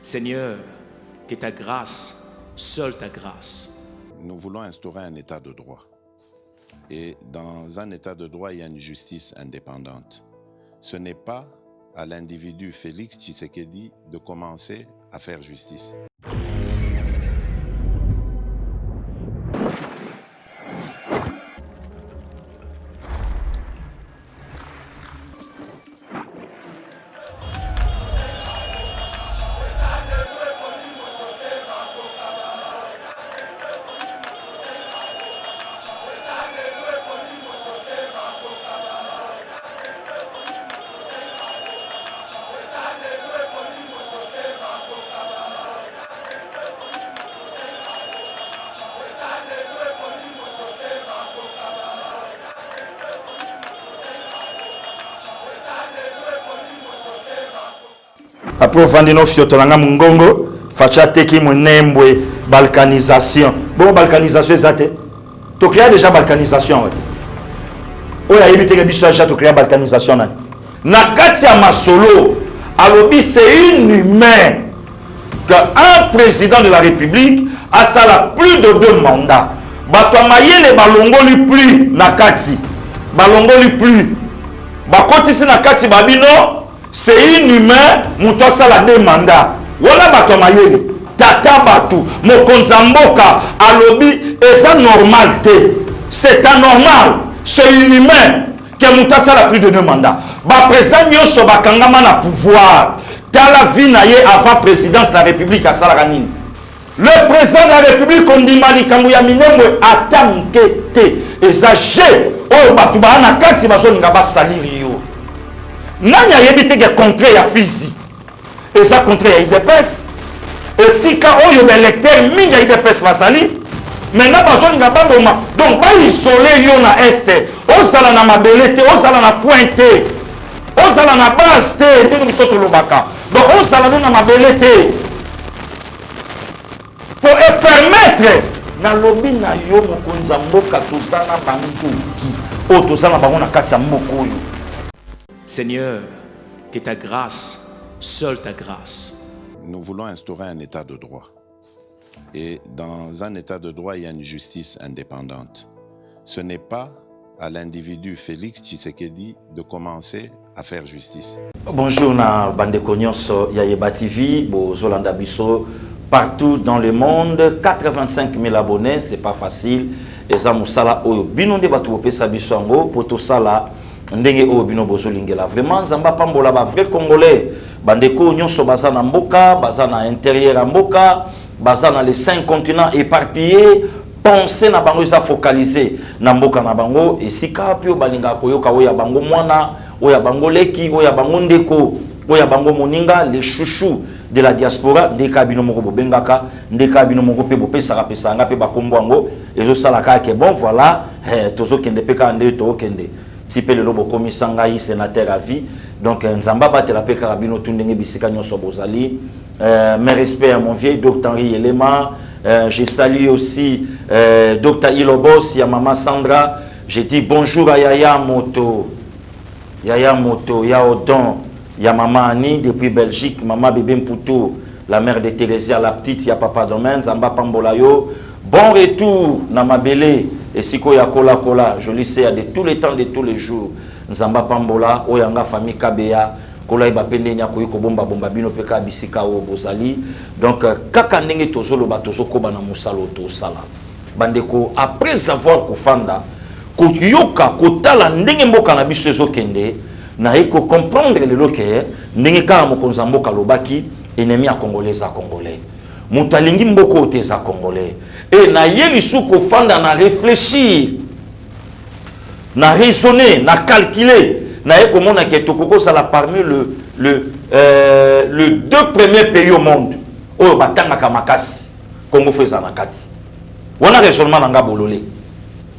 Seigneur, que ta grâce, seule ta grâce. Nous voulons instaurer un état de droit. Et dans un état de droit, il y a une justice indépendante. Ce n'est pas à l'individu Félix Tshisekedi de commencer à faire justice. Après Vandino Fiotolanga Mungongo, Facha Teki Munembwe, balkanisation. Bon, balkanisation, c'est tu crées déjà balkanisation. Oui, il y a évité que tu crées balkanisation. Nakatia Masolo, alobi c'est inhumain qu'un président de la République a ça plus de 2 mandats. Batamaye les balongoli plus Nakati. Balongoli plus. Bakotisi Nakati Babino. C'est inhumain, mouton sala 2 mandats. Wala bato mayele, tata batu, mokonzamboka, alobi, et ça normal. C'est anormal, c'est inhumain que mouton sala plus de 2 mandats. Ba président nyonso bakangama na pouvoir. Tala vie naye avant présidence de la République à Salaranine. Le président de la République, on dit Malikamouya Minemwe, atamkete, et ça j'ai, oh batouba na kasi baso ngaba saliri yo. Nanya yebite ke contre ya fizi. Et ça contre ya IDPS. Et si quand on y a l'électeur minga IDPS va salir, maintenant bazo ngaba boma. Donc ba isoler yo na este. O sala na mabelete, o sala na pointe. O sala na base te, ndenge bisoto lobaka. Donc on sala na mabelete. Pour permettre na lobi na yo mokonza mboka tosala bantu ki. O tosala bango na kati ya mboko yo. Seigneur, que ta grâce, seule ta grâce. Nous voulons instaurer un état de droit. Et dans un état de droit, il y a une justice indépendante. Ce n'est pas à l'individu Félix Tshisekedi de commencer à faire justice. Bonjour na bandeko nyonso ya Yeba TV, bozolanda biso partout dans le monde, 85 000 abonnés, c'est pas facile. Eza musala oyo bino nde batu bopesa biso yango poto sala ndenge oyo bino bozolingela. Vraiment nzamba pambola ba vrai congolais, bandeko nyonso baza na mboka, baza na intérieur ya mboka, baza na les 5 continents éparpillés. Pensez na bango isa focaliser na mboka na bango esika pio balinga koyoka oya bango mwana oya bango leki oya bango ndeko oya bango moninga les chouchous de la diaspora ndeka bino moko bobengaka ndeka bino moko pe bopesaka pesanga pe bakombo yango ezo sala ka ke bon voilà tozo kende pe ka nde to kende tipe le lobo komisanga yi sénateur à vie donc nzamba batela pe ka bino tundenge bisika nyonso bozali mes respects à mon vieil docteur Henri Elema. Je salue aussi Dr Ilobos, ya maman Sandra. Je dis bonjour à Yaya Moto, ya Odon, ya maman Annie depuis Belgique, maman Bébé Mpoutou, la mère de Thérésia, la petite, ya papa Domaine, Zamba Pambolayo. Bon retour, Namabele, et Siko ya Kola Kola, je lui sais de tous les temps, de tous les jours. Zamba Pambola, Oyanga famille Kabea. Kola ibapende nya koyiko bomba bomba bino peka bisika o bozali. Donc kaka ndenge tozolo ba tozoko bana musalo to sala. Bandeko après avoir kofanda ko yoka ko tala ndenge mboka na biso ezokende na eko comprendre le loke ndenge ka mokonza mboka lobaki ennemi a congolais a congolais. Mutalingi mboko oteza congolais. Et na yeli su ko fanda na réfléchir na raisonner na calculer. Comment on a parmi le 2 premiers pays au monde. Oh, Batanga Kamakasi, Congo fait Nakati. On a raisonnement dans Gabololé.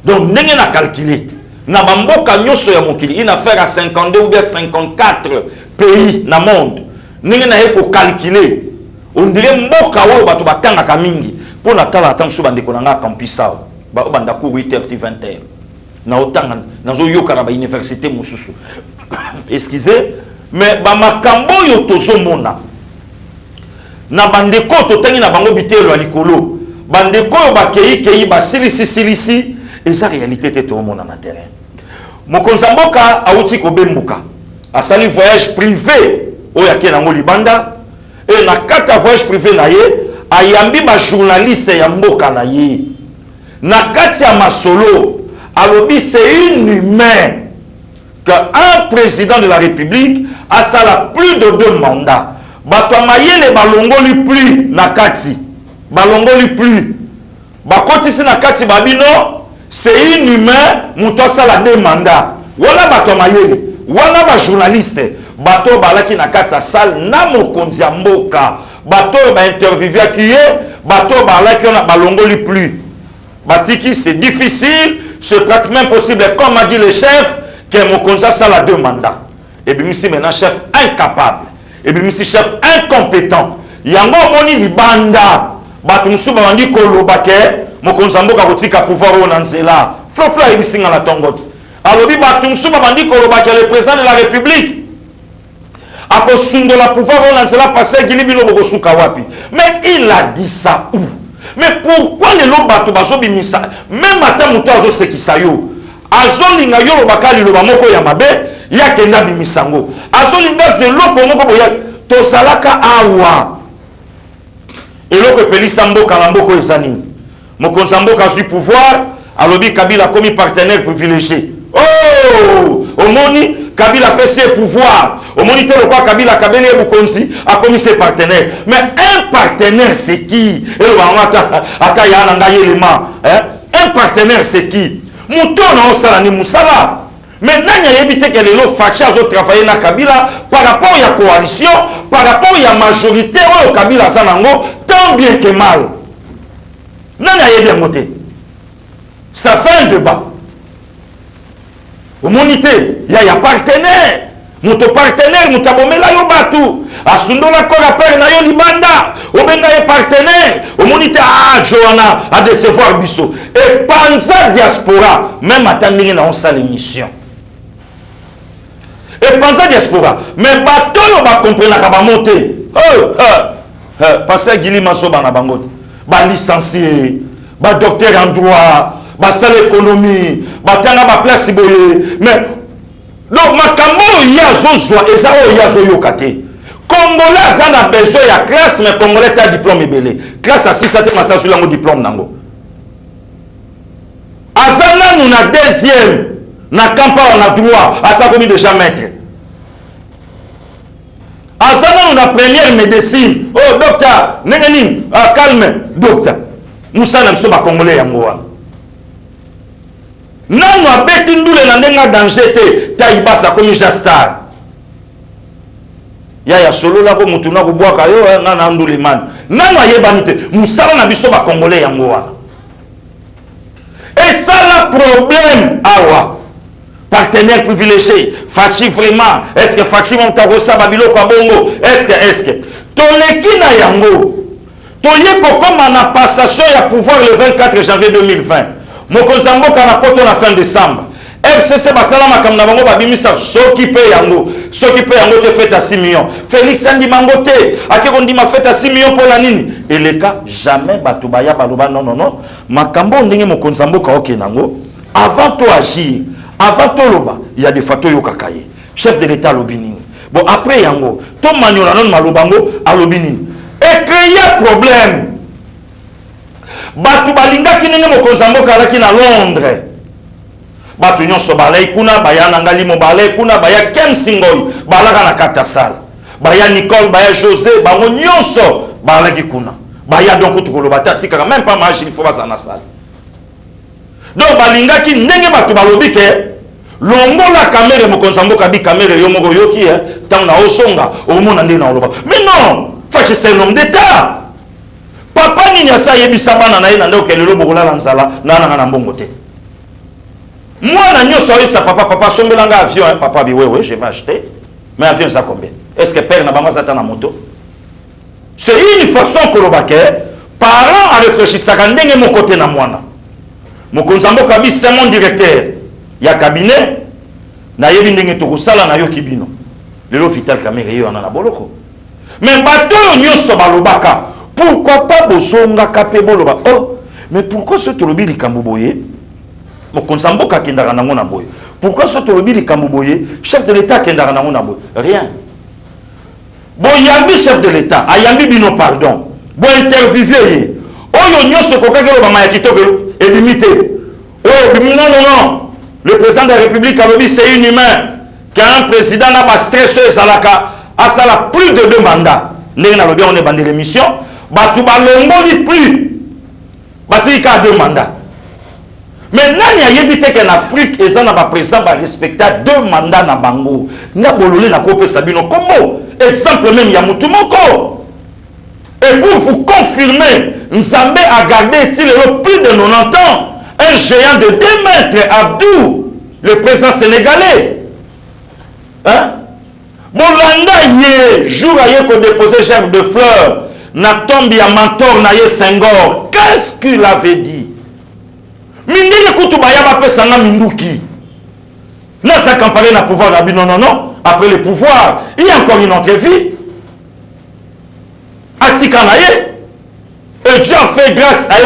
Donc, n'est pas calculé. Na bamboka nyoso ya mokili, il a fait à 52 ou bien 54 pays dans le monde. N'est pas calculé. On dirait mboka wo batu batanga kamingi. Pour natala attention bandeko nanga campusao. Ba banda ku 8h 20h. Na otanga nazo yoka na ba université mususu. Excusez, mais ba makambo yo tozomona na bandeko totangi na bango bitelo ya likolo bandeko yo bakei ba silisi eza réalité te to mona na terrain mokonza mboka auti ko bembuka asali voyage privé oyo ake nango libanda et na kata voyage privé na ye ayambi ba journaliste ya mboka na ye na kati ya masolo alobi c'est inhumain qu'un président de la République a sala plus de 2 mandats. Bato mayele balongoli plus na kati. Balongoli plus. Bakotisi na kati babino, c'est inhumain muto sala 2 mandats. Wana bato mayele, wana ba journaliste, bato balaki na kata sal na mokonzi ya mboka. Bato ba interviewé qui est, bato balaki na balongoli plus. Batiki c'est difficile, c'est pratiquement possible comme a dit le chef. Que mon conseil ça la 2 mandats. Et bien ici maintenant chef incapable. Et bien ici chef incompétent. Yango moni libanda. Batumsu bandi kolobake. Mon conseil mboka kotika pouvoir on nzela. Flofla ibisinga na tongot. Alobi batumsu bandi kolobake le président de la République. Ako sundo la pouvoir on nzela passer gilibino boko suka wapi. Mais il a dit ça où? Mais pourquoi les lobato bazo bimisa? Même matin muto azo sekisa yo. Azolinga yo bakali lo bamoko ya mabe ya kenda bimisango azolinga zeloko moko boya to salaka awa eloko pelisa mboka na mboko ezanini mokonza mboka su pouvoir alobi Kabila komi partenaire privilégié oh omoni Kabila pese pouvoir omoni te lokwa Kabila kabeli ebukonzi a komi ses partenaires mais un partenaire c'est qui elo bangata ata ya na ngayelema un partenaire c'est qui Mouton osala ni musala. Mais nanya yebite que les facha zo travailler na Kabila par rapport à la coalition, par rapport à la majorité au Kabila sanango tant bien que mal. Nanya yebi ngote. Ça fait un débat. Au monité, il y a partenaire. Muto partenaire mutabomela yo batu. Asundola kola pere na yo libanda. Obenga ye partenaire. Au monité Joana à décevoir biso. Et panza diaspora même attending na on sa l'émission. Et panza diaspora mais bato yo ba comprendre ka ba monter. Passer Gili Masoba na bangote. Ba licencié, ba docteur en droit, ba salle économie, ba tanga ba place boye. Mais donc makambo yazozwa eza o yazo yokate. Congolais a besoin ya classe mais Congolais a diplôme belé. Classe à 6 à massa sur le diplôme nango. Azana nous na deuxième na campa on a droit à ça comme déjà maître. Azana nous na première médecine. Oh docteur, neneni, calme docteur. Musa na biso ba Congolais yango wana. Nano abeti ndule na ndenga danger te taibasa comme Jastar. Ya solo la ko mutuna ko bwaka yo na ndule man. Nano ayebani te musala na biso ba Congolais yango wana. Et ça le problème awa. Partenaire privilégié, Fachi vraiment, est-ce que Fachi mon tarosa babilo kwa bongo? Est-ce que toleki na yango. Toye ko comme na passation ya pouvoir le 24 janvier 2020. Mokonza mboka na poto na fin décembre. FCC basala makamna bango babimisa s'occuper yango te fait à 6 millions. Félix Andi Mangote akeko ndima fait à 6 millions pour la nini. Et le cas jamais batubaya baloba non. Makambo ndenge mokonza mboka okenango avant to agir, avant to loba, il y a des photos yo kakaye. Chef de l'état lobinini. Bon après yango, to manyola non malobango a lobinini. Et créer problème. Batu balinga kinene mokonza mboka alaki na Londres. Batu nyonso balai kuna baya nangali mo balai kuna baya Kem Singoy balaka na katasal. Baya Nicole baya José bango nyonso balaki kuna. Baya donc tukolo batati kaka même pas marche il faut basa na salle. Donc balinga ki ndenge batu balobi ke longola caméra mokonza mboka bi caméra yo moko yoki tant na osonga au mona ndé na oloba. Mais non, faut que c'est l'homme d'état. Papa nini asa yebisa bana na ye na ndeko kelelo bokola la nzala na na mbongo te. Moi na nyoso sa papa sombelanga avion papa bi ouais je vais acheter. Mais avion ça combien? Est-ce que père na bango ça na moto? C'est une façon que le baquet parents a réfléchi ça quand ndenge mon côté na mwana. Mokonza mboka bi c'est mon directeur. Ya cabinet na yebi ndenge to kusala na yo kibino. Lelo vital caméra yo na boloko. Mais bateau nyonso balobaka. Pourquoi pas bosonga kape boloba? Oh, mais pourquoi ce tolobi likambo boye? Mon konsamboka kendaka nango na boye. Pourquoi ce tolobi likambo boye? Chef de l'État kendaka nango na boye. Rien. Bon yambi chef de l'État, ayambi bino pardon. Bon interviewé. Oyo nyonso kokaki lo bama ya kitoko et limité. Oh, non. Le président de la République a dit c'est inhumain qu'un président n'a pas stressé Salaka a sala plus de 2 mandats. N'est-ce pas on est bandé l'émission. Batou balongoli plus. Bati ka 2 mandats. Mais nani a yebité qu'en Afrique et ça n'a pas président va respecter 2 mandats na bango. N'a bololé na kopé sabino comment exemple même Yamutu Moko. Et pour vous confirmer, Nzambe a gardé plus de 90 ans un géant de 2 mètres, Abdou, le président sénégalais. Hein? Bolanda yé, jour à yé qu'on déposait gerbe de fleurs, na tombe ya mentor na yé Senghor. Qu'est-ce qu'il avait dit? Mindele Koutouba yaba pe sanga minduki. N'a sa campagne na pouvoir d'Abi, non. Après le pouvoir, il y a encore une autre vie. Atika na yé. Et Dieu a fait grâce à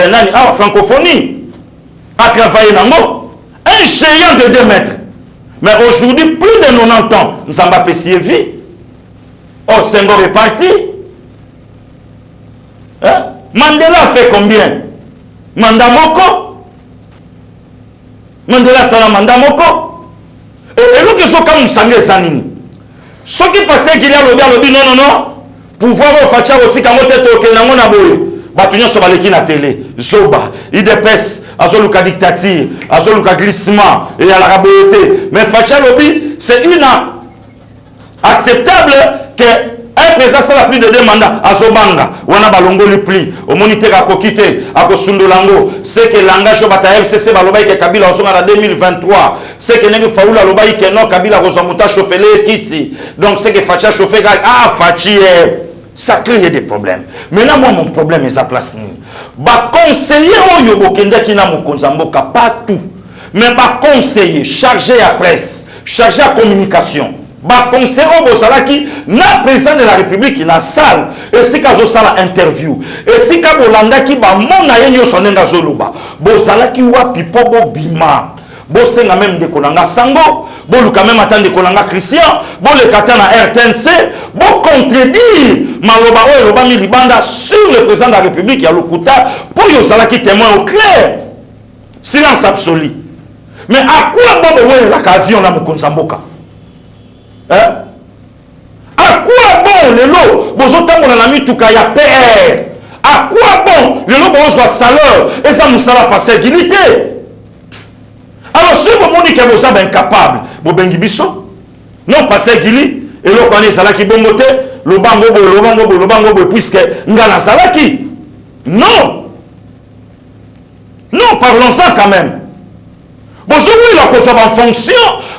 la francophonie, à travailler dans le monde. Un géant de 2 mètres. Mais aujourd'hui, plus de 90 ans, nous avons pas vie. Oh, Senghor est parti. Hein? Mandela a fait combien? Mandamoko. Mandela sala Mandamoko. Et l'autre qui sont comme Moussangé Sanini. Ce qui passait qu'il y a le dit non. Pouvoir au facha oti kamote toke na ngona boye batunyo so baleki na télé zoba idepes azoluka dictature azoluka glissement et à la raboyete mais facha lobi c'est acceptable que un président ça la plus de 2 mandats azobanga wana balongoli pli au moniteur a kokite akosundolango c'est que langage bata FCC baloba ke Kabila osonga na 2023 c'est que nenge faula loba ke non Kabila kozamuta chauffele kiti donc c'est que facha chauffer fachi ça crée des problèmes. Maintenant, moi, mon problème est à place. Bah, conseiller, oyo bokenda ki na mokonzamboka, pas tout. Mais bah, conseiller, chargé à presse, chargé à communication. Bah, conseiller, Bosalaki, na président de la République, na salle, et si ka zo sala interview, et si ka bolanda ki ba mona yenyo sonenga zoluba, Bosalaki wa pipo bo bima. Bosenga même de konanga sango, boluka même attendre de konanga Christian, boleka na RTNC, bo contredire maloba oyo loba milibanda sur le président de la République ya lokuta pour yo sala ki témoin au clair. Silence absolu. Mais à quoi bon oyo la avion na mokonzamboka? Hein? À quoi bon le lot bozo tambola na mituka ya PR? À quoi bon le lot bozo saleur et ça nous sala passer dignité? Alors, si vous avez dit que vous êtes incapable, vous êtes incapable. Non, passez Gili, et l'autre année, Salaki Bongote, le bango, puisque Ngana Salaki. Non. Non, parlons-en quand même. Bon, je oui, la cause en fonction,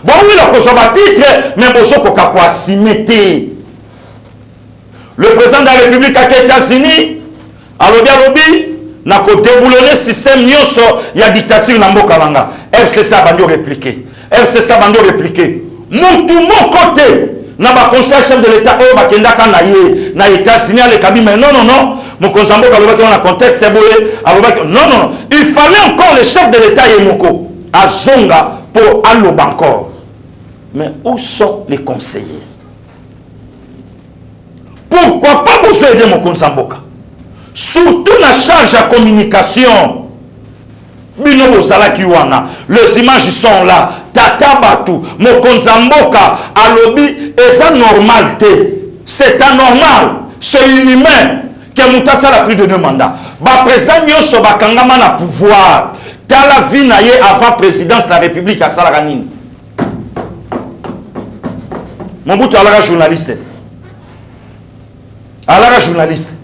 bon, oui, la cause en titre, mais bon, je quoi s'y le président de la République à États-Unis, à l'Obi, n'a qu'au déboulonner le système nyonso ya dictature na mboka langa FCC a bandi répliquer FCC a bandi répliquer mutu mon côté na ba conseil chef de l'état o bakenda kana ye na États-Unis le kabi mais non mon konzambo ka lobaki na contexte boye alobaki non il fallait encore le chef de l'état Yemoko à zonga pour aloba encore mais où sont les conseillers? Pourquoi pas vous aider mon konzamboka? Surtout la charge à communication. Bino Salaki wana. Les images sont là. Tata Batou, Mokonzamboka, Alobi, et ça normalité. C'est anormal. C'est inhumain. Que Moutassa a plus de 2 mandats. Ba président Nyoso Bakangama na pouvoir. T'as la vie naïe avant présidence de la République à Salaranine. Mon bout à la journaliste. À la journaliste.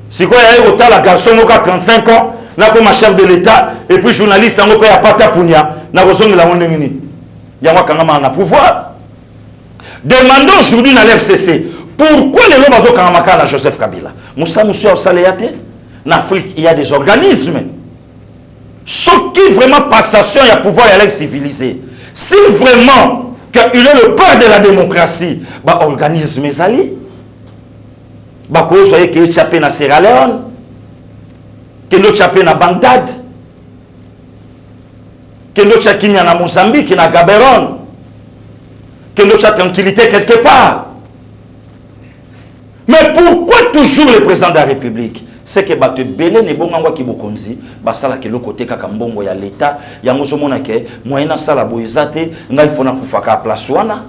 Si quoi il y a autant la garçon qui a 35 ans, là comme chef de l'État, et puis journaliste, on a pas ta pounia, n'a pas la monde il y a quand même un pouvoir. Demandons aujourd'hui dans l'FCC, pourquoi les gens ont quand même Joseph Kabila? Moussa Moussa Saléate, en Afrique, il y a des organismes. Ce qui vraiment passation, il y a pouvoir et civilisé. Si vraiment qu'il est le père de la démocratie, bah organisme les alliés. Bako soye ke échappé na Sierra Leone. Que l'autre échappé na Bagdad. Que l'autre échappé na Mozambique, na Gaborone. Que l'autre a tranquillité quelque part. Mais pourquoi toujours le président de la République? C'est que Bato Belé ne bon ngwa ki bokonzi, basala ke lokote kaka mbongo ya l'État, yango so mona ke moyena sala boyezate, ngai fona kufaka place wana.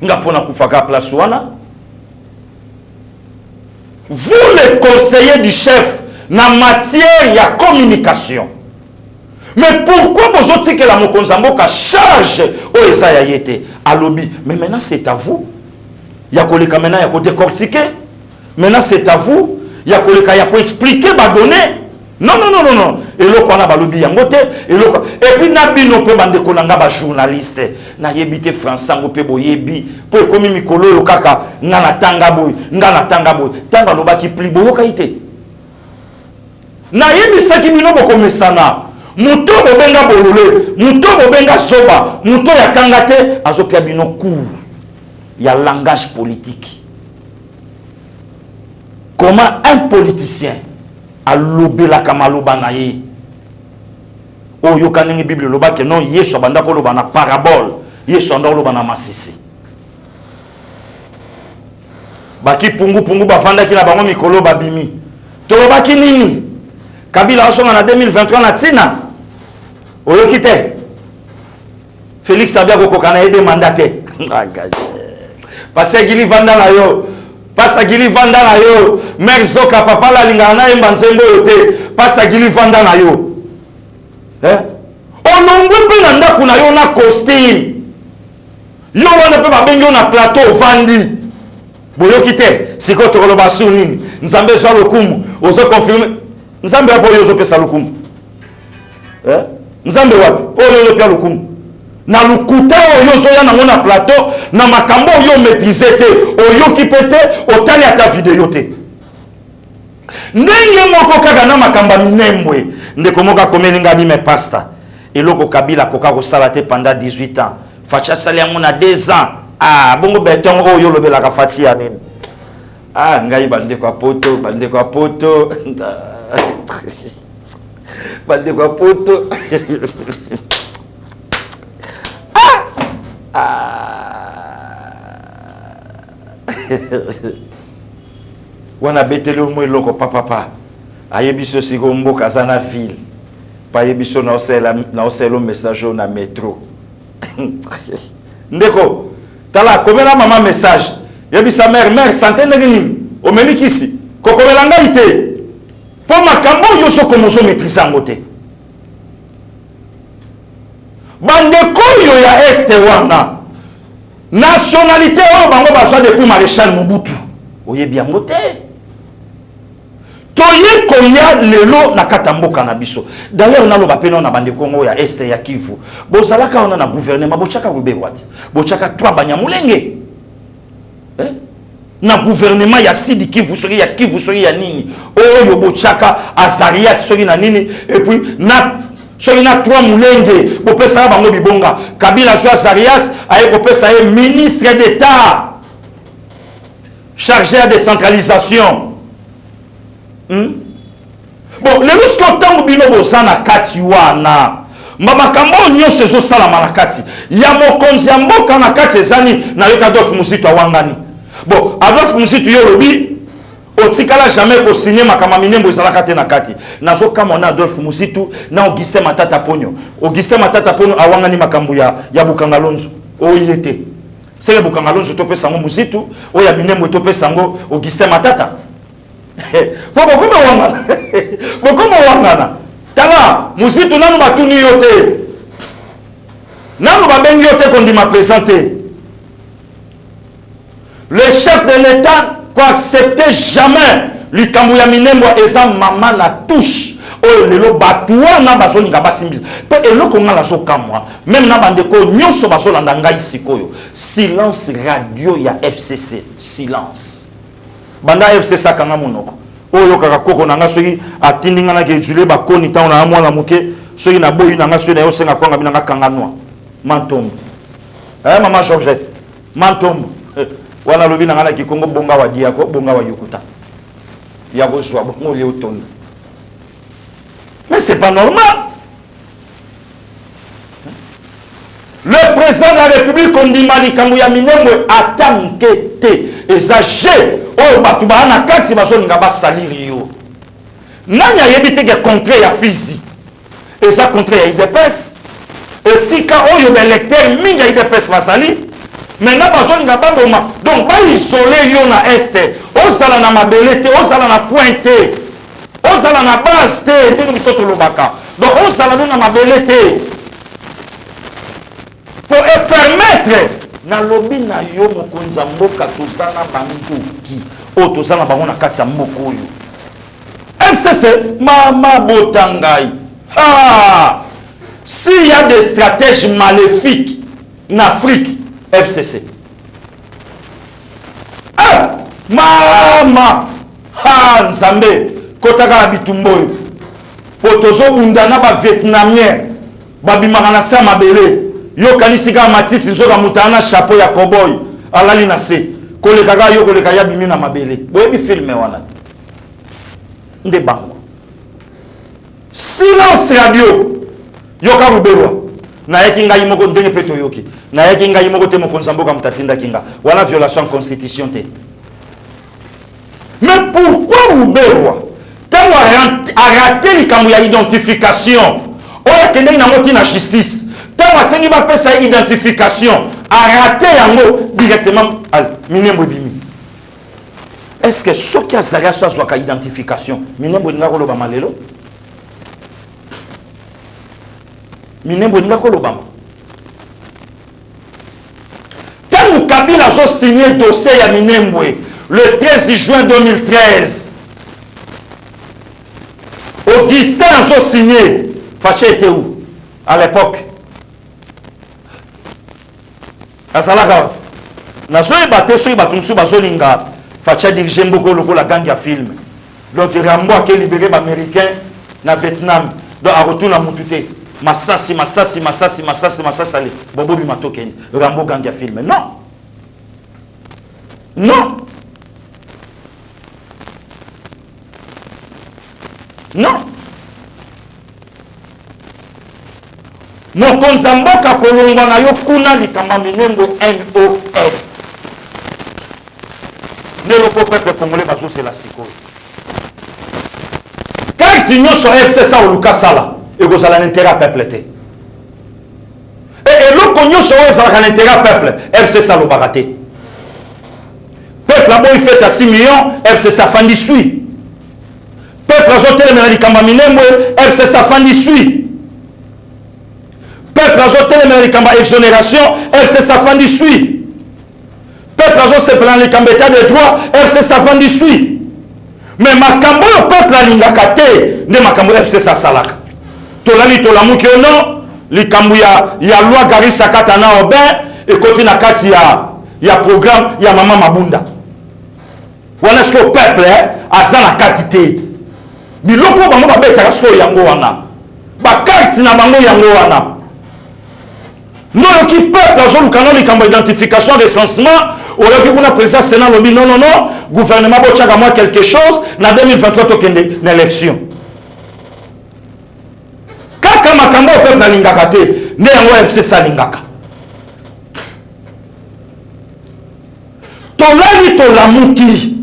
Nga fona kufaka place wana. Vous le conseiller du chef na matière ya communication. Mais pourquoi vous avez que la Mokonzamboka charge au Esa Yayete à lobby? Mais maintenant c'est à vous. Il y a koleka maintenant, il y a décortiquer. Maintenant c'est à vous. Il y a koleka, il y a expliquer, donner. Non. Et là qu'on a balobi yangote. Et puis nabi no pe bande kolanga ba journaliste. Na yebite français ngo pe boyebi. Po komi mikolo yo kaka ngana tanga boy. Tanga loba ki pli boyo kaite. Na yebisa ki bino boko mesana. Muto bobenga bolole, muto bobenga soba, muto ya kangate, azopia bino cours. Il y a langage politique. Comment un politicien a lobé la kamaloba na ye? Oh yo kaningi Bible loba ke non yeso banda ko loba na parabole, yeso ndo loba na masisi. Baki pungu bafanda ki na bango mikolo babimi. To baki nini? Kabila osonga na 2023 na tina. Oyo kite. Félix Abia ko kana ede mandate. Pasa gili vanda na yo. Pasa gili vanda na yo. Merzoka papa la lingana e mbansembo yote. Pasa gili vanda na yo. Onongwe pe na ndaku na yo na costume. Yo wana pe babengi na plateau vandi. Boyo kite. Siko tokolo basu nini. Nzambe zo lokumu. Ozo confirmer. Nzambe apo yo zo pesa lokumu. Nzambe wapi? Oyo yo pia lokumu. Na lukuta oyo zo ya nango na plateau. Na makambo oyo maîtriser te. Oyo kipete. Otali ata video te. Ndenge moko kaka na makamba minembwe. Ndeko moka komeli ngani me pasta. Eloko Kabila koka ko salate pendant 18 ans. Facha sali yango na 2 ans. Ah, bongo betongo oyo lobela ka fachi ya nini. Ah, ngai bande kwa poto. Bande kwa poto. Wana betele omo eloko papa. Ayebiso siko mboka zana ville. Pa yebiso na osela message na métro. Ndeko, tala komela mama message. Yebisa mère santé nini? Omeli kisi. Kokomela ngai te. Po makambo yo so komoso maîtriser ngote. Bandeko yo ya este wana. Nationalité o bango baswa depuis maréchal Mobutu. Oyebi ngote. Toye koya lelo na katamboka na biso. D'ailleurs na loba pena na bandeko ngo ya este ya Kivu. Bozalaka ona na gouvernement bochaka webe wat. Bochaka 3 banyamulenge. Na gouvernement ya Sidi Kivu soki ya Kivu soki ya nini. Oyo bochaka Azaria soki na nini et puis na soki na 3 mulenge bopesa bango bibonga. Kabila so Azarias aye kopesa ye ministre d'État chargé à décentralisation. Bon, le lusco tango bino bozana kati wana. Makambo nyonso zo sala manakati. Ya mokonzi ya mboka na kati ezani na yoka Adolphe Musito awangani. Bon, Adolphe Musito yolobi otikala jamais ko signer makama minembo ezalaka te na kati. Nazo kama na Adolphe Musito na Augustin Matata Ponyo. Augustin Matata Ponyo awangani makambo ya Bukangalonzo. Oyete. C'est le Bukangalonzo to pesa ngo Musito, oya minembo to pesa ngo Augustin Matata. Bokoma wangana. Tala, Musito nanu batuni yote. Nanu babengi yote kondima présenter. Le chef de l'État n'acceptait jamais likambo ya minembo eza mama na touche. Oh lelo batuwa na bazoni nga basimbi. Pe eloko ngala so kamwa. Même na bandeko nyonso bazolanda ngai sikoyo. Silence radio ya FCC. Silence. Banda FCC akanga monoko. Oyo kaka koko nanga soki atindi ngana ke Julie bakoni ta na mwana muke soki na boyi nanga soki na yo senga kwanga binanga kanga noa. Mantombo. Mama Georgette. Mantombo. wana lobi na ngana ki Kongo bonga wa diako bonga wa yokuta yako joa bongo le otondo. Mais c'est pas normal. Le président de la République on dit Malikambu ya Minembwe atamkete exagé oh batuba na kasi baso ngaba saliri yo. Nani a yebite ke contre ya Fizi et ça contre ya IDPS et si ka oyo be lecteur mingi ya IDPS basali maintenant baso ngaba boma donc ba isoler yo na este o sala na mabelete o sala na pointe o sala na base te ndenge biso tolobaka donc o sala na mabelete pour permettre na lobi na yo mokonza mboka tozana banduki o tozana bango na kati ya mboka oyo FCC mama botangai s'il y a des stratèges maléfiques en Afrique FCC mama nzambe kotaka na bitumbo oyo po tozobundana ba vietnamien babimaka na se mabele yo kanisika matisi nzoka mutana chapeau ya cowboy alali na se koleka ka yo koleka ya bimi na mabele boyebi filme wana nde bango silence radio yoka ruberwa na yeki ngai moko ndenge peto yoki na yeki ngai moko te mokonza mboka mutatinda kinga wana violation constitution te. Mais pourquoi ruberwa tango a raté likambo ya identification oya kende na moti na justice tant asengi ba pesa identification a raté yango directement al Minembwe bimi. Est-ce que ce qui a zaga soit ka identification Minembwe ngako lo ba malelo Minembwe ngako lo ba tant Kabila a signé dossier ya Minembwe le 13 juin 2013 Augustin a signé Faché était où à l'époque Asalaka na soyi baté soyi batumsu bazolinga Facha dirige mboko loko la gang ya film donc Rambo a libéré ba américain na Vietnam donc a retourné à Mutute masasi ali bobo bi matoken Rambo gang ya film non mokonza mboka kolongwa na yo kuna likamba Minembwe NOL ndelo po peuple congolais bazo c'est la sikoyo carte nyonso FCC oluka sala ekozala l'intérêt peuple te et eloko nyonso ezalaka l'intérêt peuple FCC alobaka te peuple aboyi fête à 6 millions FCC afandi sui peuple azotelemela likamba Minembwe FCC afandi sui peuple azotelemela likamba exonération FCC afandi sui peuple azosepela likambo état de droit FCC afandi sui mais makambo oyo peuple alingaka te nde makambo FCC asalaka tolali tolamuki yo non likambo ya loi Garissa Katana Obin ekoti na kati ya programme ya mama Mabunda wana siko peuple aza na kati te biloko bango babetaka siko yango wana bakarte na bango yango wana non qui peuple azoluka no likambo identification recensement oloki kuna président Sénat lobi non gouvernement botiaka moi quelque chose na 2023 tokende na élection kaka makambo peuple alingaka te nde yango FCC alingaka tolali tolamuki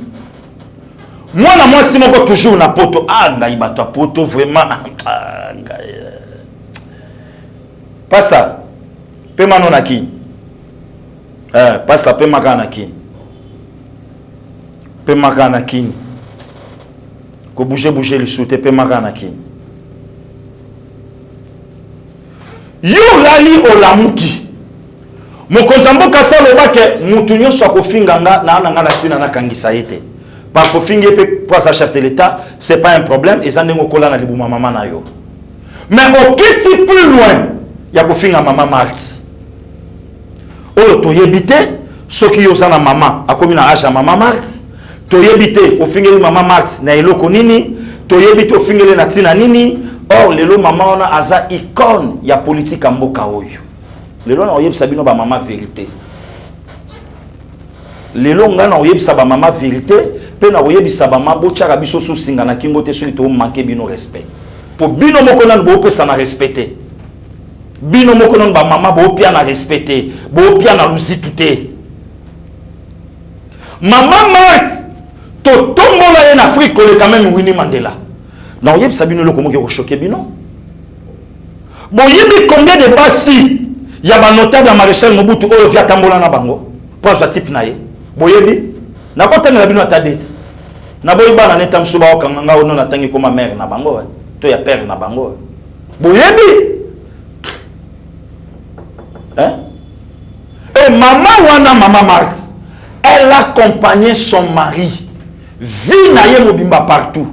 mwana mwasi moko toujours na poto ngai bato poto vraiment pasa pe mano na ki pasa pe makana ki pe makana ki ko bouger le souté pe makana ki yo lali olamuki mokonza mboka salo bake mutu nyonso akofinga na tina na kangisa yete pa fo finge pe pour sa chef de l'état c'est pas un problème et ça ndengo kola na libuma mama na yo mais au kiti plus loin ya kofinga mama Marthe oyo toyebite soki yo sana mama akomi na âge ya mama Marthe toyebite ofingeli mama Marthe na eloko nini toyebite ofingeli na tina nini or lelo mama ona aza icône ya politique ya mboka oyo lelo na oyebisa bino ba mama vérité lelo ngana oyebisa ba mama vérité pe na oyebisa ba mama bochaka biso so singa na kingo te soki to manquer bino respect po bino moko nan bo pesa na respecter bino moko nan ba mama bo pia na respecter bo pia na lusitu te mama Marthe to tombola en Afrique le quand même Winnie Mandela na oyebisa bino loko moke ko choquer bino bon yebi combien de basi ya ba notable ya Maréchal Mobutu oyo via tambola na bango proche type na ye boyebi na kotanga bino atadete na boyi bana neta msuba okanga ono na tangi koma mère na bango to ya père na bango boyebi hein et maman Marthe elle accompagnait son mari vie na ye mobimba partout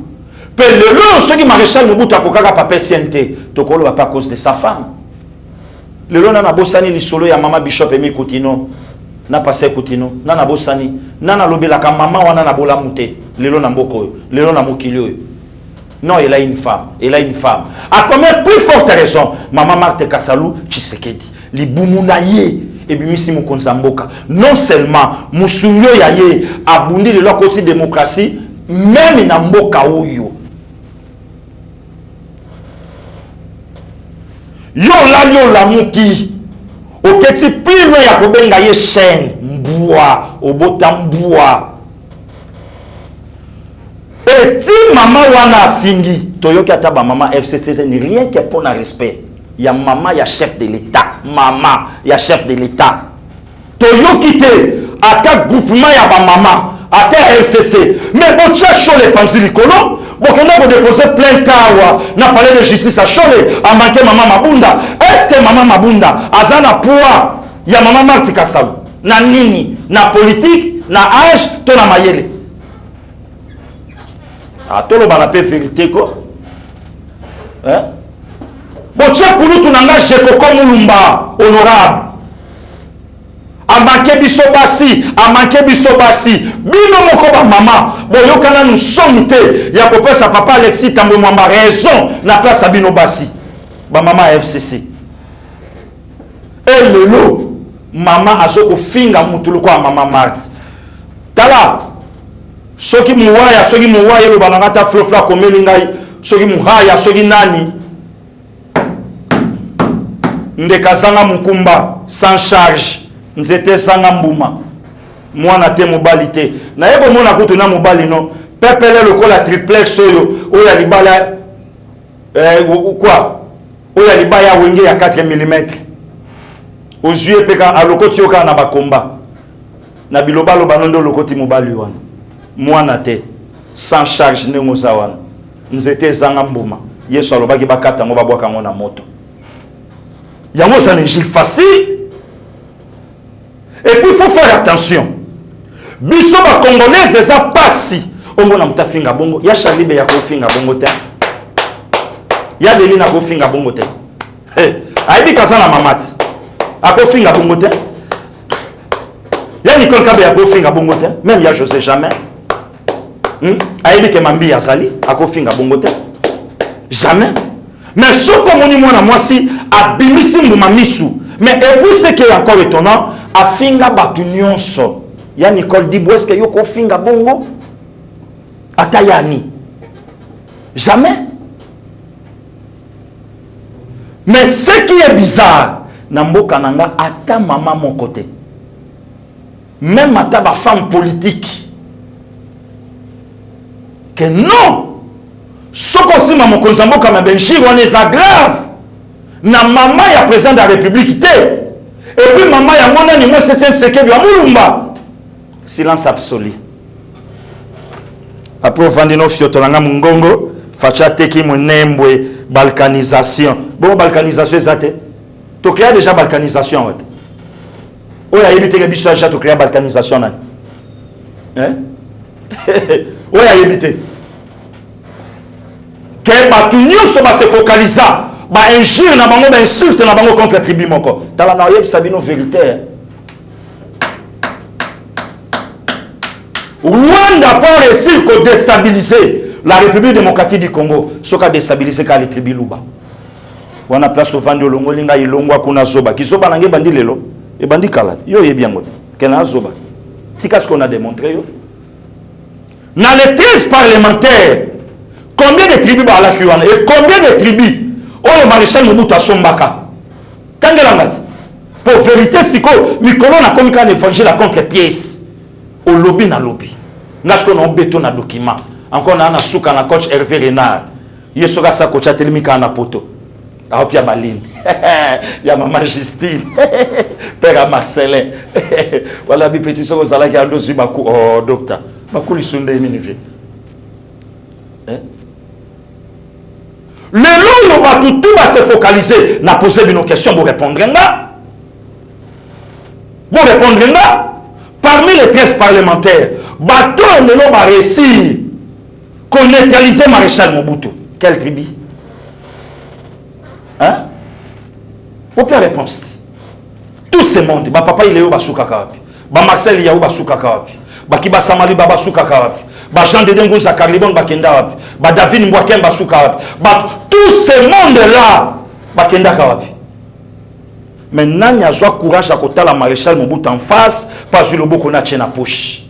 pe le long ce qui Maréchal Mobutu akokaka papa TNT to kolo pas à cause de sa femme le long na bosani li solo ya mama Bishop Emi Koutino na passé Koutino na na bosani na na lobela ka mama wana na bola muté lelo na mboko lelo na mokili non elle a une femme à combien plus forte raison maman Marthe Kassalu Tshisekedi li bumunaye et bimisi mokonza mboka non seulement musunyo yaye abundi le côté démocratie même na mboka oyo yo la muki oketi plus loin ya kobenga ye chaîne mbua obota mbua et ti mama wana fingi toyoki ata ba mama FCC ni rien que pour na respect ya mama ya chef de l'état mama ya chef de l'état toyoki te ata groupement ya ba mama ata FCC mais bon cherche les panzili kolo bon qu'on a déposé plainte na palais de justice à Chole a manqué maman Mabunda est-ce que maman Mabunda azana poids ya maman Marthe Kassalu na nini na politique na âge to na mayele a tolo bana pe vérité ko hein bon tcha kulutu nanga jeko comme Lumba honorable a manqué biso basi bino moko ba mama boyokana nous sommes te ya kopesa papa Alexis Tambo Mwamba raison na place à bino basi ba mama FCC et lelo mama azoko finga mutuluko a mama Marthe tala soki muwaya lo bananga ta flofla komeli ngai soki muhaya soki nani ndekazanga mukumba sans charge nzete sanga mbuma mwana te mobali te na yebo mona kutu na mobali no pepele lokola triplex oyo ya libala quoi oyo ya libaya wenge ya 4 mm ozuye peka alokoti yoka na bakomba na bilobalo banondo lokoti mobali wana mwana te sans charge ne ngoza wana nzete sanga mbuma yesu alobaki bakata ngo babwaka ngo na moto yango ça n'est facile. Et puis il faut faire attention. Biso ba congolais eza pasi. Ongo na mutafinga bongo. Ya shalibe ya kofinga bongo te. Ya deli na kofinga bongo te. Aibi kasana mamati. Akofinga bongo te. Ya Nicole Kabe ya kofinga bongo te. Même ya José Jamais. Aibi ke mambi ya sali. Akofinga bongo te. Jamais. Mais ce comme on dit moi na mwasi abimisi mbuma misu. Mais et puis ce qui est encore étonnant, afinga batu nyonso. Ya Nicole Dibou, est-ce que yoko finga bongo? Atayani. Jamais. Mais ce qui est bizarre, Namboka nanga ata maman mon côté. Même ata ba femme politique. Que non. Soko si maman konzambo kama benchi on est grave. Na maman ya président de la République te. Et puis maman ya mona ni mo 7 sekebi ya mulumba. Silence absolu. Après vandino fiotolanga mungongo, facha teki monembwe balkanisation. Bon balkanisation ezate. To créer déjà balkanisation ouais. Oya yebite ke biso déjà to créer balkanisation nani. Hein? Oya yebite. Que batu nyonso ba se focaliser ba injure na bango ba insulte na bango contre tribu moko. Tala na yeb sabino vérité. Rwanda pas réussir à déstabiliser la République démocratique du Congo, ce qu'a déstabilisé quand les tribus Luba. On a place au vent de Longolinga ilongwa kuna zoba. Kizoba nange bandi lelo e bandi kala. Yo ye bien ngote. Kena zoba. C'est ce qu'on a démontré. Dans les 13 parlementaires, combien de tribus par la Kuana et combien de tribus oh le maréchal Mobutu Sombaka Kangelangati pour vérité siko mikolo na komi kan évangile contre pièce au lobby na lobby ngasko na beto na document encore na suka na coach Hervé Renard yesoka sa coach atelemika na poto a pia baline ya maman Justine père Marcelin voilà bi petit soko zala ki ando si baku oh docteur bakuli sunde minive le long va tout va se focaliser na poser une question pour répondre là. Pour répondre là, parmi les 13 parlementaires, bateau le long va réussir qu'on neutralise maréchal Mobutu. Quelle tribu? Hein? Aucune réponse. Tout ce monde, ba papa il est où basuka kawapi, ba Marcel il est où basuka kawapi, ba Kiba Samali ba basuka kawapi. Ba Jean de Dengo Zakaribon bakenda wapi, ba David Mbwakem basuka wapi, ba tout ce monde là bakenda kawapi. Maintenant il y a courage à côté la maréchal Mobutu en face parce que le boko na tchena poche.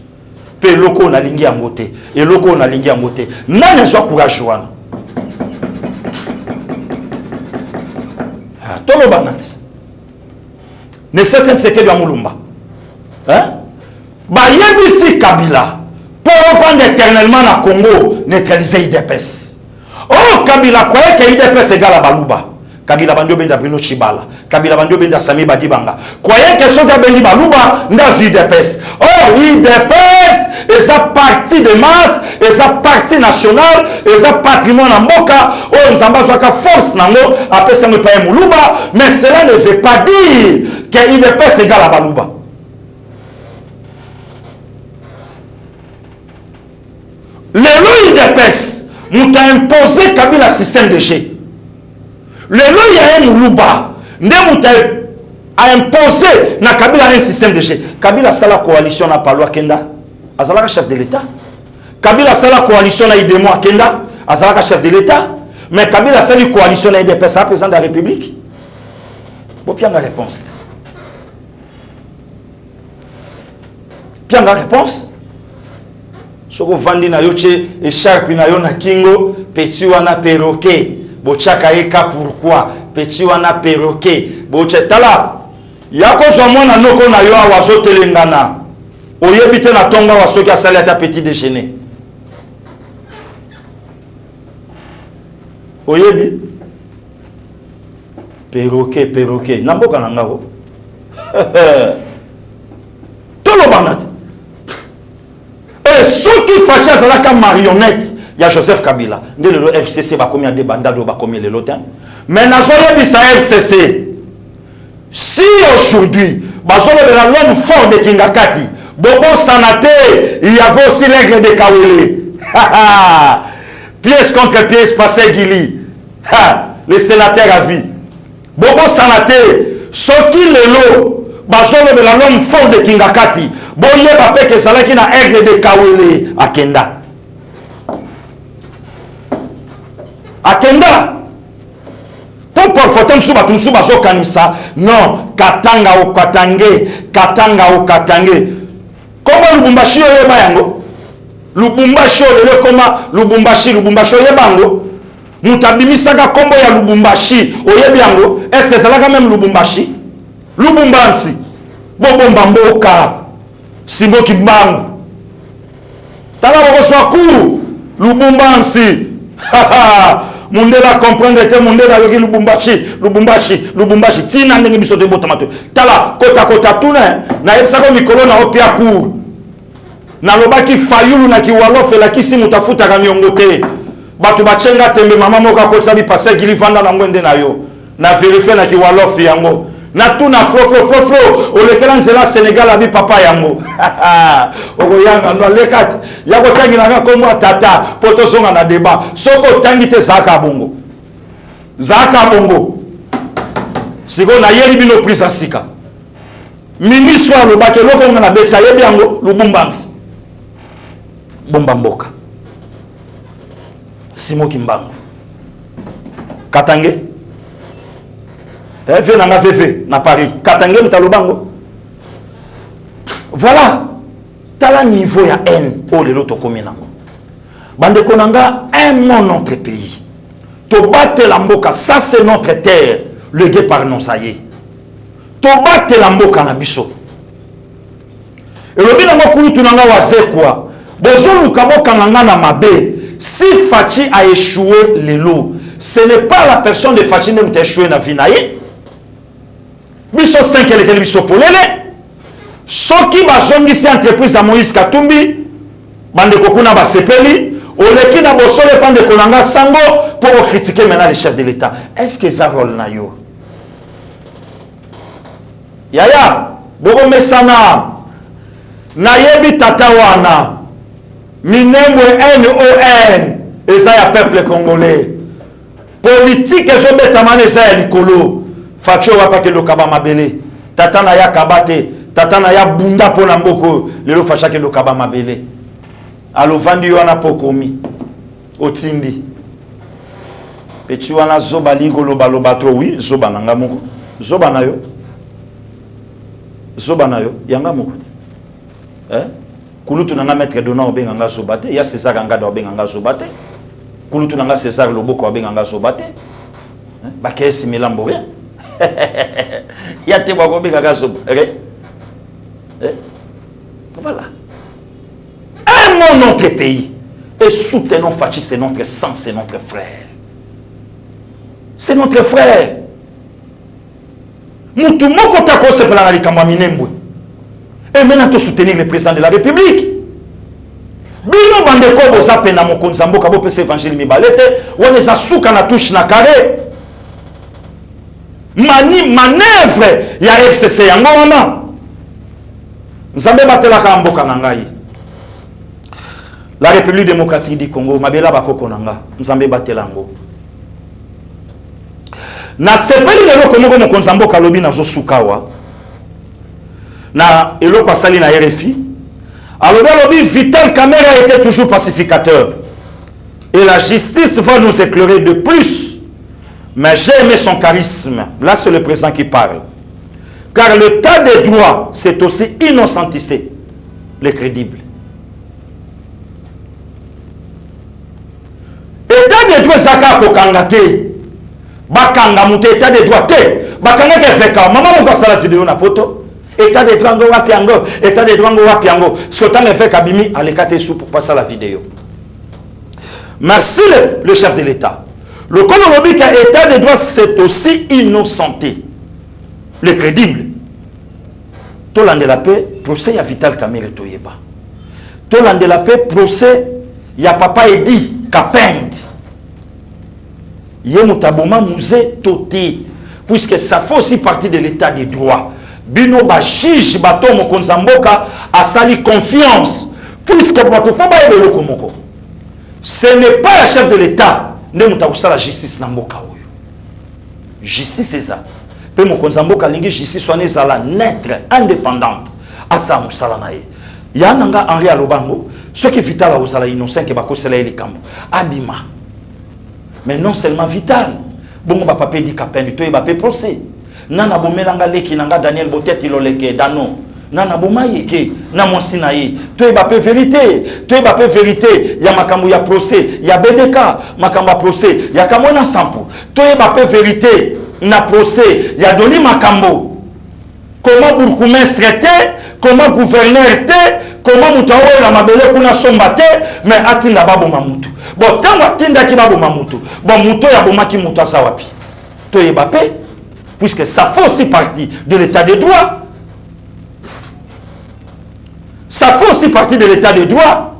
Pe loko na lingi amote et loko na lingi amote. Nani a courage wana. Ah tolo banat. N'est-ce pas c'est que de Mulumba. Hein? Ba yebisi Kabila pour vendre éternellement na Congo, neutraliser IDPS. Oh, Kabila croyait que IDPS égale à Baluba. Kabila bandio benda Bruno Chibala. Kabila bandio benda Sami Badibanga. Croyait que Soga Bendi Baluba dans IDPS. Oh, IDPS est sa partie de masse, est sa partie nationale, est sa patrimoine en Moka. Oh, nous avons besoin de force nango. Après ça, nous payons Moulouba. Mais cela ne veut pas dire que IDPS égale à Baluba. Le lot IDPS nous a imposé Kabila système de G. Le lot il y a un Moulouba. Nous a imposé na Kabila un système de G. Kabila a la coalition na Palo Kenda. Azalaka chef de l'État. Kabila a la coalition na Idemo Kenda. Azalaka chef de l'État. Mais Kabila a la coalition na IDPS à président de la République. Bon, bien la réponse. Bien la réponse. Soko vandi na yoche écharpe na yo na kingo petit wana perroquet bochaka eka pourquoi petit wana perroquet boche tala yako zomona noko na yo awazo telengana oyebite na tonga wasoki asali ata petit déjeuner oyebi perroquet namboka na ngabo tolo banat. Et ceux qui font ça, comme marionnette, il y a Joseph Kabila. Le FCC va combien de bandades va combien de lotin. Mais dans le FCC, si aujourd'hui, l'homme fort de Kingakati, Bobo Sanaté, il y avait aussi l'aigle de Kawele. Pièce contre pièce, passé Gili. Le sénateur à vie. Bobo Sanaté, ceux qui le lot, l'homme fort de Kingakati. Boye pape que ça là qui na aigle de Kawele à Kenda. À Kenda. Pour porter souba tout souba so kanisa. Non, Katanga au Katange, Katanga au Katange. Comment Lubumbashi yo bayango? Lubumbashi le comment Lubumbashi yebango? Mutabimisaka kombo ya Lubumbashi oyebiango. Est-ce que ça là quand même Lubumbashi? Lubumbansi. Bobomba mboka. Simbo Kimbangu. Tala boko kou Lubumbansi. Mundela comprendre que Mundela yoki Lubumbashi. Tina ndenge biso te botamato. Tala kota tuna na yetsako mikolo na opia kou. Na lobaki fayulu na kiwalofe la kisi mutafuta kamiongo te. Batu bachenga tembe mama moka kotsa bi passer gilifanda na ngwende na yo. Na vérifier na kiwalofe yango. Na tout na flo au lekelan c'est la Sénégal abi papa yango oko yanga no lekat yako tangi na ko mo tata poto songa na débat soko tangi te zaka bongo siko na yeli bino prisa sika ministre lo bakelo ko na besa yebi yango Lubumbansi bomba mboka Simo Kimbangu Katange Fefe na Paris. Katangé Mtalobango. Voilà. Tala niveau ya haine. Oh, le loto komi nango. Bande konanga, aimons notre pays. Tobate la mboka, ça c'est notre terre. Le gué par non, ça y est. Tobate la mboka na biso. Et le bien nango kulu tunanga waze quoi. Bozo lukabo kananga na mabe. Si Fachi a échoué les lots, ce n'est pas la personne de Fachi qui a échoué na vinaye. Biso 5 elle était biso polele. Soki bazongisi entreprise à Moïse Katumbi, bande kokuna ba sepeli, oleki na bosole pande konanga sango pour critiquer maintenant les chefs de l'État. Est-ce que ça rôle na yo? Yaya, bogo mesana na yebi tata wana. Minembwe NON, eza ya peuple congolais. Politique ezo betamane eza ya likolo. Facho wapa ke lokaba mabele. Tata na ya kabate, tata na ya bunda pona mboko, lelo facha ke lokaba mabele. Alo vandi wana pokomi. Otindi. Pechi wana zoba ligo loba loba to oui, zoba nanga moko. Zoba na yo. Zoba na yo, yanga moko. Kulutu nanga maître dona obenganga zobate, ya César ngada obenganga zobate. Kulutu nanga César loboko obenganga zobate. Ba kesi milambo ya. Ya te bako obenganga zobate. Voilà. Aimons notre pays et soutenons Fachi, c'est notre sang, c'est notre frère. C'est notre frère. Mutu moko tako se pela na kamba minembwe. Et maintenant, tu soutenir le président de la République. Bino bandeko boza pena mokonzi mboka bo pesa évangile mibalete, wone za suka na touche na carré. Manœuvre ya FCC yango wana. Nzambe batela ka mboka na ngai. La République démocratique du Congo mabela bakoko nanga. Nzambe batela ngo. Na sepeli lelo komoko mokonzi mboka lobi na zo sukawa. Na eloko asali na RFI. Alors le Vital Kamerhe était toujours pacificateur. Et la justice va nous éclairer de plus. Mais j'ai aimé son charisme. Là c'est le président qui parle. Car l'état des droits, c'est aussi innocentisté. Les crédibles. État des droits, Zaka Kokangate. Bakanga mute état des droits. Bakanga Kefeka. Maman, on va faire la vidéo na poto. État des droits wapiango, état des droits wapiango. Ce que tu as fait Kabimi à l'écart sous pour passer la vidéo. Merci le chef de l'État. Le Congolais qui a état des droits c'est aussi innocenté. Le crédible. Tolan de la paix, procès ya Vital Kamerhe Toyeba. Tolan de la paix, procès ya Papa Edi Kapend. Yemutaboma Mouzé Toté. Puisque ça fait aussi partie de l'état des droits. Bino ba juge bato mokonzi mboka a sali confiance puisque bato fa ba yelo komoko. Ce n'est pas le chef de l'État ne mutakusa la justice na mboka oyo. Justice c'est ça. Pe mokonzi mboka lingi justice soit nezala neutre, indépendante. Asa musala na ye. Ya nanga Henri Alobango, ce qui Vital a osala innocent ke bakosela eli kambo. Abima. Mais non seulement Vital. Bongo ba papé di Kapend to e ba pe procès. Nana bomelanga leki nanga Daniel Botet iloleke dano. Nana bomaye ke na monsina ye. To e ba pe vérité. To e ba pe vérité. Ya makambo ya procès. Ya BDK. Makambo ya procès. Ya kamona sampo. To e ba pe vérité. Na procès. Ya doni makambo. Comment bourgmestre était. Comment gouverneur était. Comment mutawe la mabele kuna sombate. Mais atinda babo mamutu. Bon, tango atinda ki babo mamutu. Bon, muto ya bomaki mutu asawapi. To e ba pe. Puisque ça fait aussi partie de l'état de droit. Ça fait aussi partie de l'état de droit.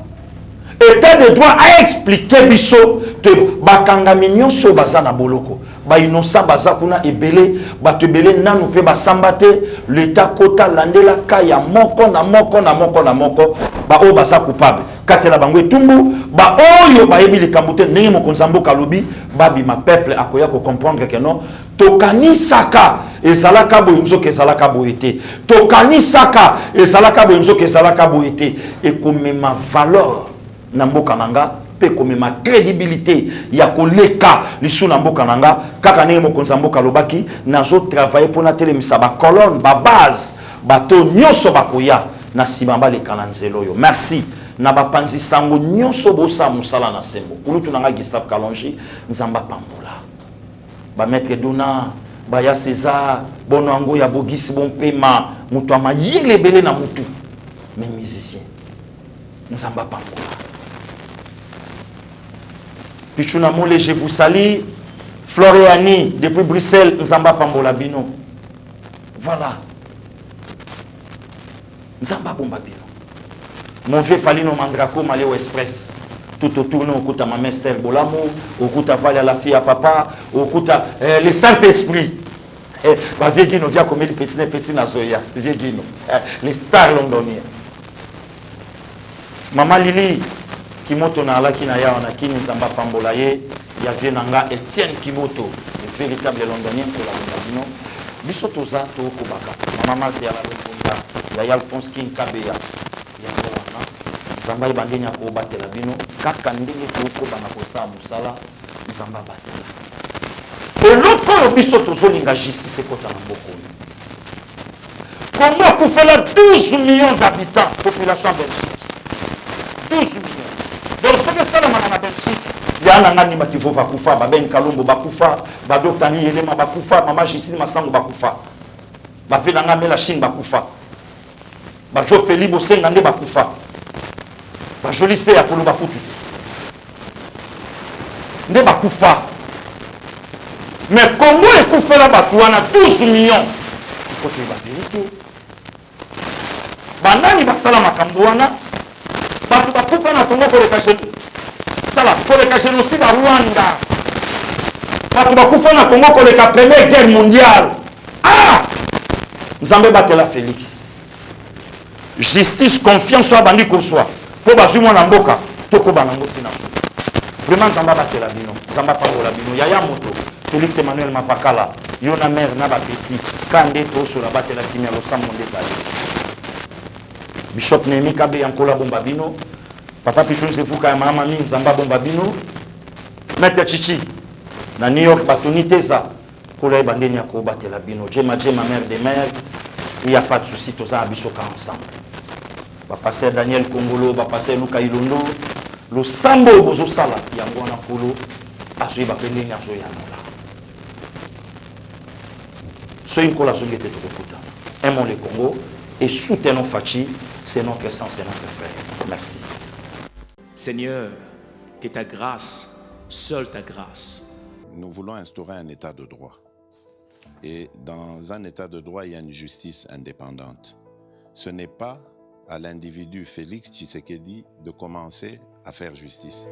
L'état de droit a expliqué biso que bakanga mignon so bazana boloko. Ba innocent bazakuna ebele, ba tebele nanu pe basambate, l'état kota landela kaya moko na moko na moko na moko, ba o basa coupable. Katela bangwe tumbu, ba oyo ba ebi likambute ndenge mokonzi mboka lobi, babi ma peuple akoya ko comprendre que non, tokani saka ezalaka boyinzo ke ezalaka boyete. Tokani saka ezalaka boyinzo ke ezalaka boyete et comme ma valeur na mboka nanga pe comme ma crédibilité ya koleka lisu na mboka nanga kaka ndenge mokonzi mboka lobaki nazo travailler pour na telemisa ba colonne ba base bato nyoso bakoya na sibamba le kananzelo yo. Merci. Na bapanzi sango nyonso bosa musala na sembo. Kulutu nanga Gustave Kalonji nzamba pambola. Ba maître Dona, ba ya César, bono ango ya bogisi bon pema, mutu amayele belé na mutu. Mes musiciens. Nzamba pambola. Pichuna Mole, je vous salue. Floriani, depuis Bruxelles, Nzamba Pambola Bino. Voilà. Nzamba Bomba Bino. Mon vieux Palino Mandrako, Maléo Express. Tout autour, au Kouta Mamester Bolamo, au Kouta Valia la fille à papa, au Kouta le Saint-Esprit. Va Viegino, via comme les petits Nazoya. Viegino. Les stars londoniens. Maman Lili. Kimoto na ala kina ya na kini Nzamba Pambola ye ya vienanga Etienne Kimoto, le véritable londonien pour la Londino. Biso toza to kobaka. Mama ya la Londonda, ya Alphonse King Kabeya. Ya wana Nzamba ibandeni ya ko batela bino kaka ndenge to ko bana ko sa musala Nzamba batela. Et l'autre biso tozo linga justice kota na mboko. Comment pour faire 12 millions d'habitants population Belgique. 12 millions. Donc, ce que c'est la Belgique, il y a un animal qui faut bakufa, Ben Kalombo bakufa, Docteur Yelema bakufa, Maman Jessine Massango bakufa, Vilanga Mela Chine bakufa, Jo Feli Bosengande bakufa, Joli Seya Kolo bakutu. Ne bakufa. Mais Congo est koufé là batouana 12 millions. Il faut que la vérité. Banani basala makambouana. Batu bakufa na Congo pour le cacher. Sala pour le cacher aussi à Rwanda. Batu bakufa na Congo pour la première guerre mondiale. Ah! Nzambe batela Félix. Justice, confiance soit bandi qu'on soit. Pour basu mon amboka, toko banango tina. Vraiment Nzamba batela bino. Nzamba Pambola bino. Yaya moto. Félix Emmanuel Mafakala. Yona mère na ba petit. Kande to sur la batela kimia lo samonde sa. Bishop Nehemi Kabe Yankola Bombabino, Papa Pichon Sefuka Mama Ming Nzamba Bombabino, Maître Chichi, na New York Batoni Teza, Kola Bandeni Yako Batela Bino, Djema Djema mère des mères, il n'y a pas de souci, tous ça Abisoka ensemble. Passer Daniel Kongolo, passer Luka Ilondo, le Sambo Bozo Sala, Yangwana Kolo, Azoui Bapendeni Azoui Yanola. Soyez Kola Zongete Tokoputa. Aimons le Congo et soutenons Fachi. C'est notre sang, c'est notre frère. Merci. Seigneur, que ta grâce, seule ta grâce. Nous voulons instaurer un état de droit. Et dans un état de droit, il y a une justice indépendante. Ce n'est pas à l'individu Félix Tshisekedi de commencer à faire justice.